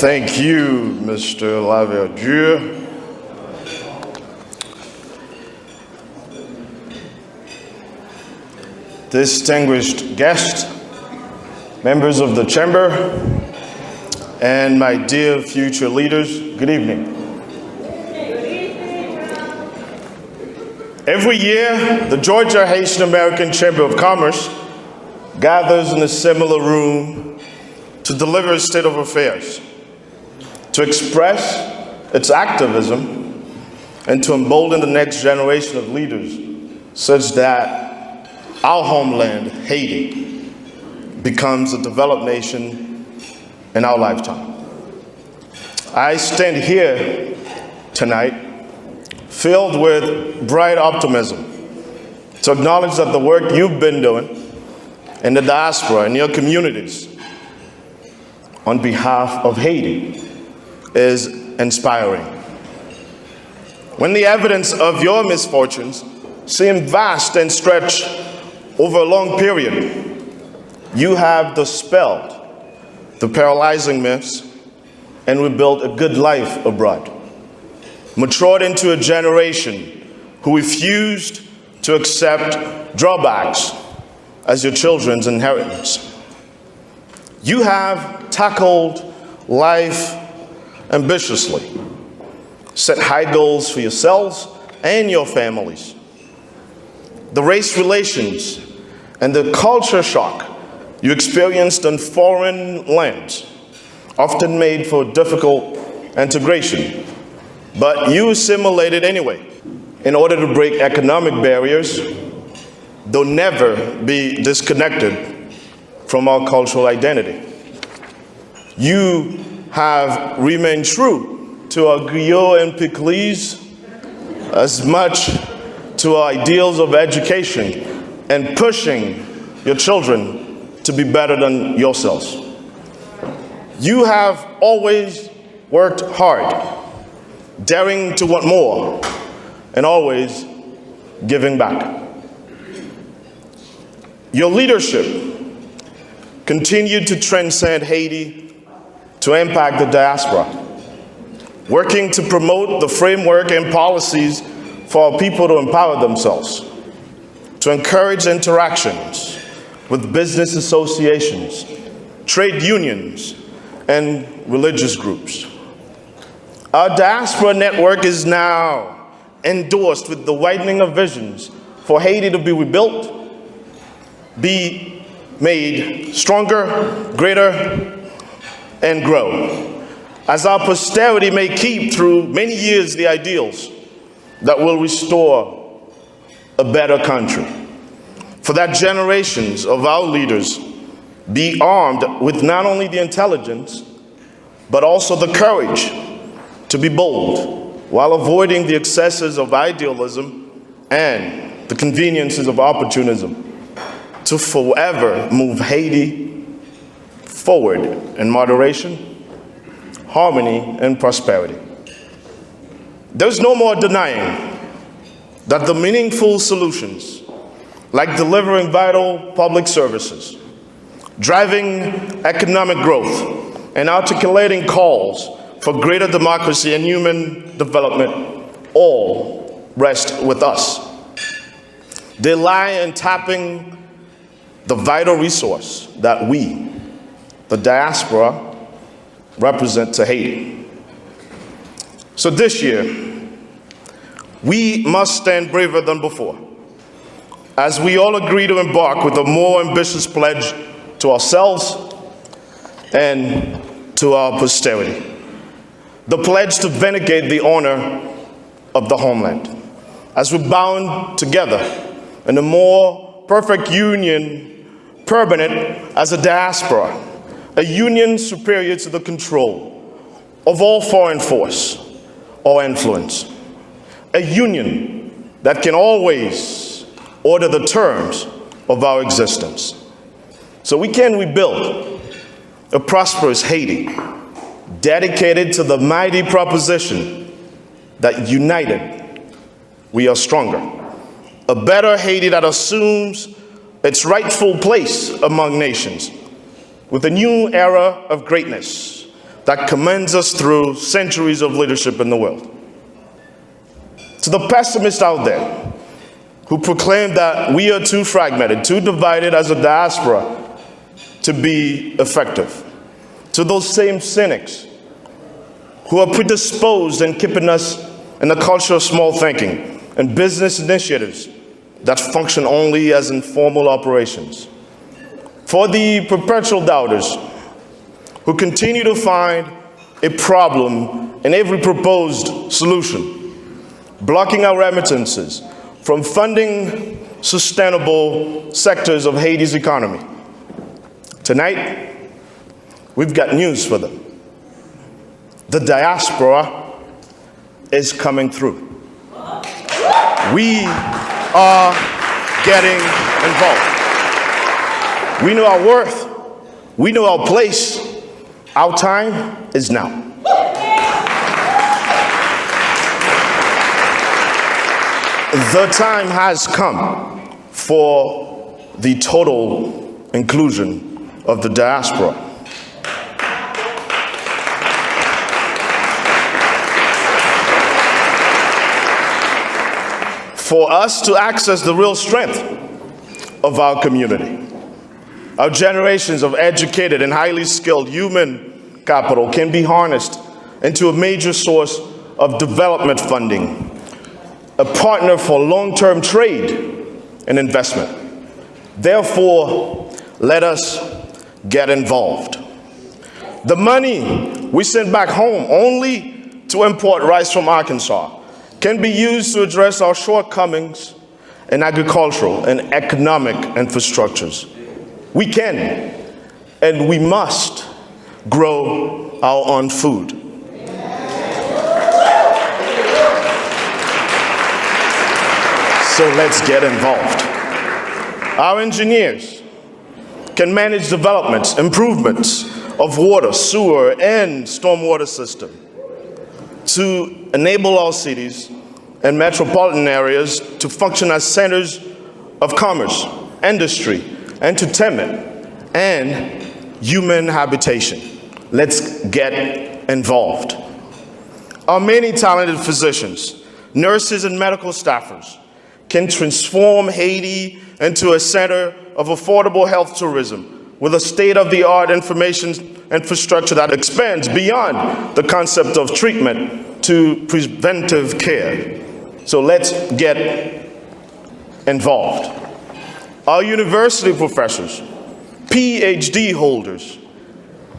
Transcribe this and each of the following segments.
Thank you, Mr. Laverdure. Distinguished guests, members of the chamber, and my dear future leaders, good evening. Every year, the Georgia Haitian-American Chamber of Commerce gathers in a similar room to deliver a state of affairs, to express its activism, and to embolden the next generation of leaders such that our homeland, Haiti, becomes a developed nation in our lifetime. I stand here tonight filled with bright optimism to acknowledge that the work you've been doing in the diaspora, in your communities, on behalf of Haiti, is inspiring. When the evidence of your misfortunes seem vast and stretch over a long period, you have dispelled the paralyzing myths and rebuilt a good life abroad, matured into a generation who refused to accept drawbacks as your children's inheritance. You have tackled life ambitiously, set high goals for yourselves and your families. The race relations and the culture shock you experienced in foreign lands often made for difficult integration, but you assimilated anyway in order to break economic barriers, though never be disconnected from our cultural identity. You have remained true to our griot and pickles as much to our ideals of education and pushing your children to be better than yourselves. You have always worked hard, daring to want more, and always giving back. Your leadership continued to transcend Haiti to impact the diaspora, working to promote the framework and policies for our people to empower themselves, to encourage interactions with business associations, trade unions, and religious groups. Our diaspora network is now endorsed with the widening of visions for Haiti to be rebuilt, be made stronger, greater, and grow, as our posterity may keep through many years the ideals that will restore a better country. For that generations of our leaders be armed with not only the intelligence, but also the courage to be bold while avoiding the excesses of idealism and the conveniences of opportunism, to forever move Haiti forward in moderation, harmony, and prosperity. There's no more denying that the meaningful solutions, like delivering vital public services, driving economic growth, and articulating calls for greater democracy and human development, all rest with us. They lie in tapping the vital resource that we, the diaspora, represent to Haiti. So this year, we must stand braver than before, as we all agree to embark with a more ambitious pledge to ourselves and to our posterity. The pledge to vindicate the honor of the homeland, as we bound together in a more perfect union, permanent as a diaspora, a union superior to the control of all foreign force or influence, a union that can always order the terms of our existence. So we can rebuild a prosperous Haiti, dedicated to the mighty proposition that united, we are stronger. A better Haiti that assumes its rightful place among nations, with a new era of greatness, that commends us through centuries of leadership in the world. To the pessimists out there who proclaim that we are too fragmented, too divided as a diaspora to be effective. To those same cynics who are predisposed and keeping us in a culture of small thinking and business initiatives that function only as informal operations. For the perpetual doubters who continue to find a problem in every proposed solution, blocking our remittances from funding sustainable sectors of Haiti's economy. Tonight, we've got news for them. The diaspora is coming through. We are getting involved. We know our worth. We know our place. Our time is now. The time has come for the total inclusion of the diaspora. For us to access the real strength of our community. Our generations of educated and highly skilled human capital can be harnessed into a major source of development funding, a partner for long-term trade and investment. Therefore, let us get involved. The money we send back home only to import rice from Arkansas can be used to address our shortcomings in agricultural and economic infrastructures. We can and we must grow our own food. So let's get involved. Our engineers can manage developments, improvements of water, sewer, and stormwater system to enable our cities and metropolitan areas to function as centers of commerce, industry, entertainment, and human habitation. Let's get involved. Our many talented physicians, nurses, and medical staffers can transform Haiti into a center of affordable health tourism with a state-of-the-art information infrastructure that expands beyond the concept of treatment to preventive care. So let's get involved. Our university professors, PhD holders,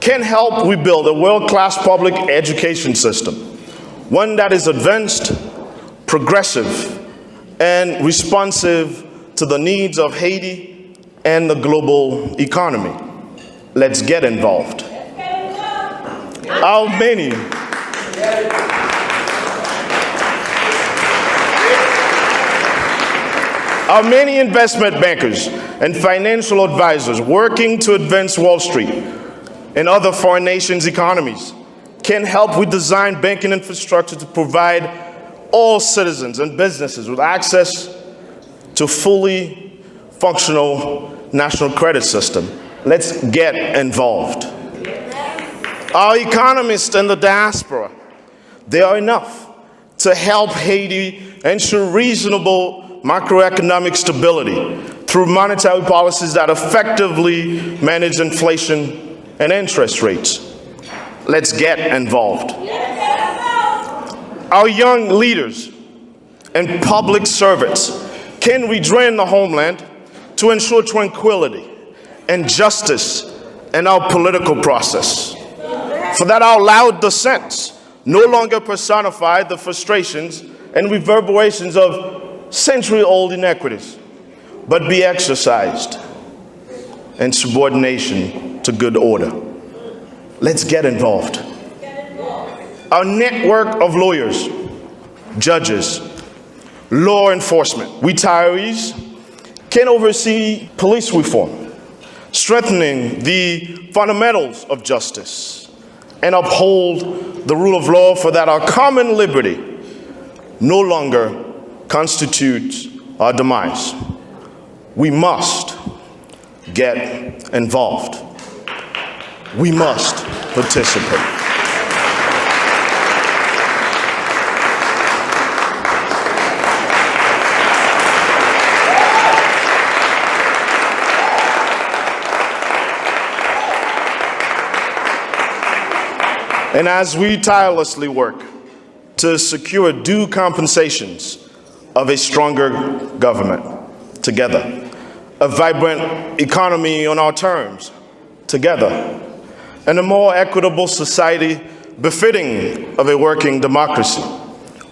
can help rebuild a world-class public education system, one that is advanced, progressive, and responsive to the needs of Haiti and the global economy. Let's get involved. Our many investment bankers and financial advisors working to advance Wall Street and other foreign nations' economies can help with design banking infrastructure to provide all citizens and businesses with access to fully functional national credit system. Let's get involved. Our economists in the diaspora, they are enough to help Haiti ensure reasonable macroeconomic stability through monetary policies that effectively manage inflation and interest rates. Let's get involved. Our young leaders and public servants can redrain the homeland to ensure tranquility and justice in our political process. For that our loud dissents no longer personify the frustrations and reverberations of century-old inequities, but be exercised in subordination to good order. Let's get involved. Our network of lawyers, judges, law enforcement, retirees can oversee police reform, strengthening the fundamentals of justice, and uphold the rule of law for that our common liberty no longer constitutes our demise. We must get involved. We must participate. And as we tirelessly work to secure due compensations of a stronger government together, a vibrant economy on our terms together, and a more equitable society befitting of a working democracy,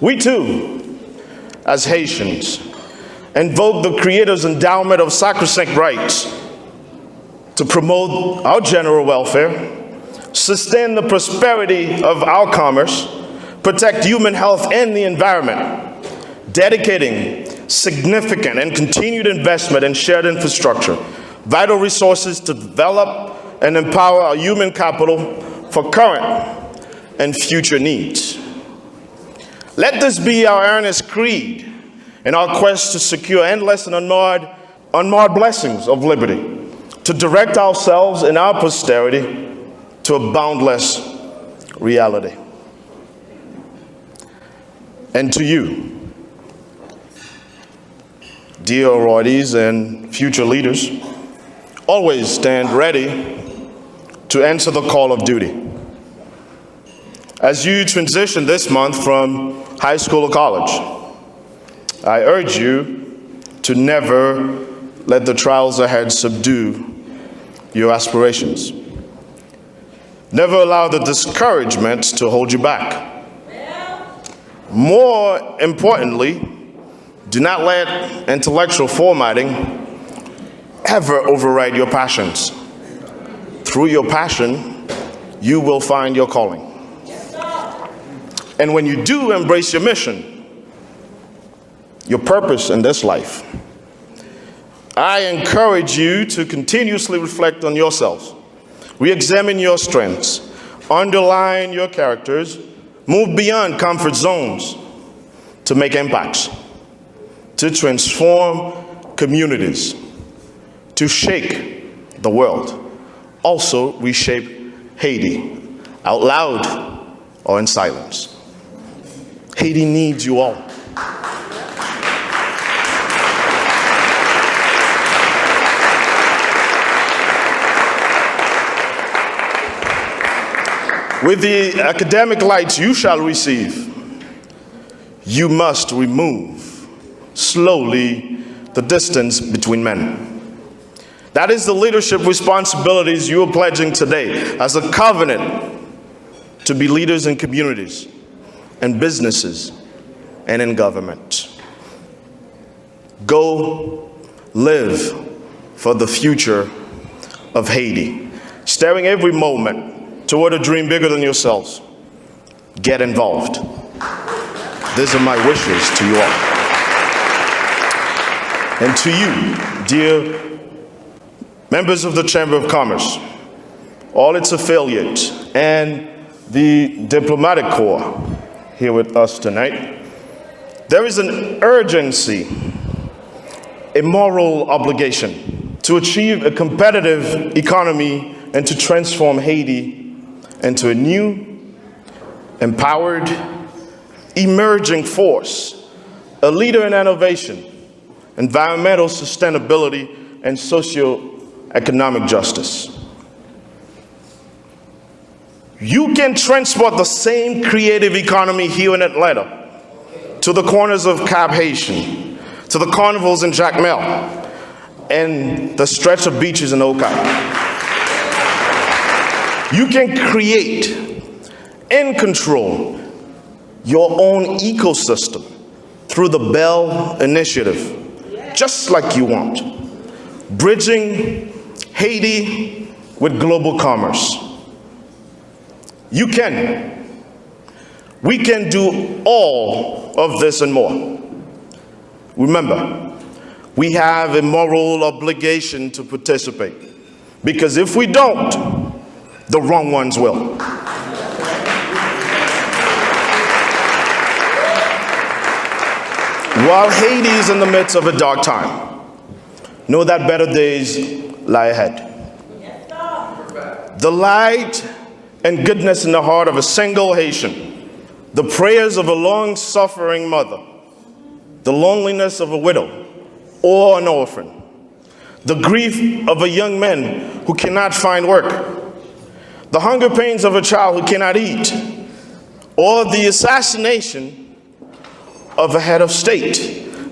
we too, as Haitians, invoke the Creator's endowment of sacrosanct rights to promote our general welfare, sustain the prosperity of our commerce, protect human health and the environment, dedicating significant and continued investment in shared infrastructure, vital resources to develop and empower our human capital for current and future needs. Let this be our earnest creed in our quest to secure endless and unmarred blessings of liberty, to direct ourselves and our posterity to a boundless reality. And to you, dear royalties and future leaders, always stand ready to answer the call of duty. As you transition this month from high school or college, I urge you to never let the trials ahead subdue your aspirations. Never allow the discouragement to hold you back. More importantly, do not let intellectual formatting ever override your passions. Through your passion, you will find your calling. And when you do embrace your mission, your purpose in this life, I encourage you to continuously reflect on yourselves, re-examine your strengths, underline your characters, move beyond comfort zones to make impacts, to transform communities, to shake the world, also reshape Haiti, out loud or in silence. Haiti needs you all. With the academic lights you shall receive, you must remove slowly the distance between men. That is the leadership responsibilities you are pledging today as a covenant to be leaders in communities and businesses and in government. Go live for the future of Haiti, staring every moment toward a dream bigger than yourselves. Get involved. These are my wishes to you all. And to you, dear members of the Chamber of Commerce, all its affiliates, and the diplomatic corps here with us tonight, there is an urgency, a moral obligation to achieve a competitive economy and to transform Haiti into a new, empowered, emerging force, a leader in innovation, environmental sustainability, and socio-economic justice. You can transport the same creative economy here in Atlanta to the corners of Cap Haitian, to the carnivals in Jacmel, and the stretch of beaches in Okai. You can create and control your own ecosystem through the Bell Initiative, just like you want, bridging Haiti with global commerce. You can. We can do all of this and more. Remember, we have a moral obligation to participate, because if we don't, the wrong ones will. While Haiti is in the midst of a dark time, know that better days lie ahead. The light and goodness in the heart of a single Haitian, the prayers of a long-suffering mother, the loneliness of a widow or an orphan, the grief of a young man who cannot find work, the hunger pains of a child who cannot eat, or the assassination of a head of state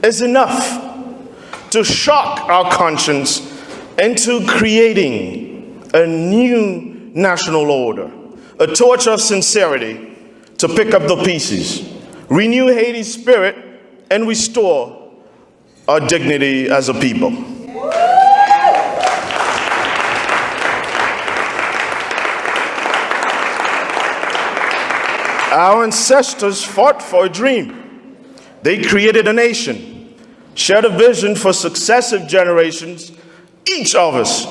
is enough to shock our conscience into creating a new national order, a torch of sincerity to pick up the pieces, renew Haiti's spirit, and restore our dignity as a people. Our ancestors fought for a dream. They created a nation, shared a vision for successive generations, each of us,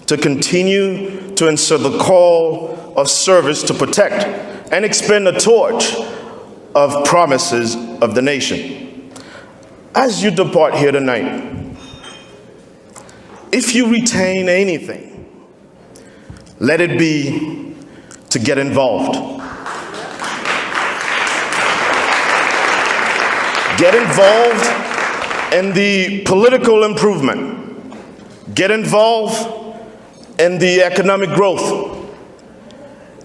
to continue to answer the call of service to protect and expand the torch of promises of the nation. As you depart here tonight, if you retain anything, let it be to get involved. Get involved in the political improvement. Get involved in the economic growth.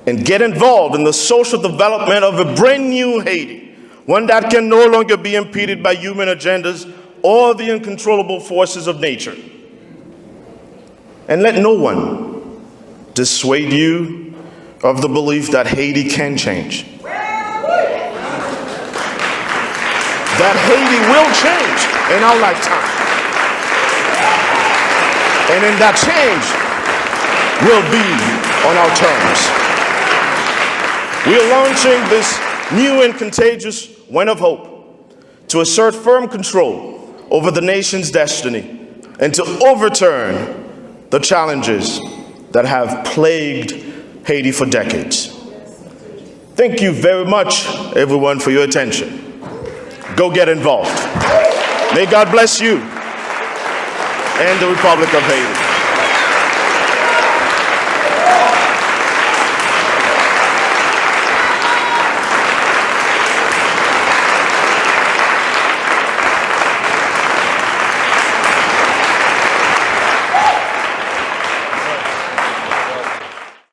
And get involved in the social development of a brand new Haiti, one that can no longer be impeded by human agendas or the uncontrollable forces of nature. And let no one dissuade you of the belief that Haiti can change. That Haiti will change in our lifetime. And in that change will be on our terms. We are launching this new and contagious wind of hope to assert firm control over the nation's destiny and to overturn the challenges that have plagued Haiti for decades. Thank you very much, everyone, for your attention. Go get involved. May God bless you and the Republic of Haiti.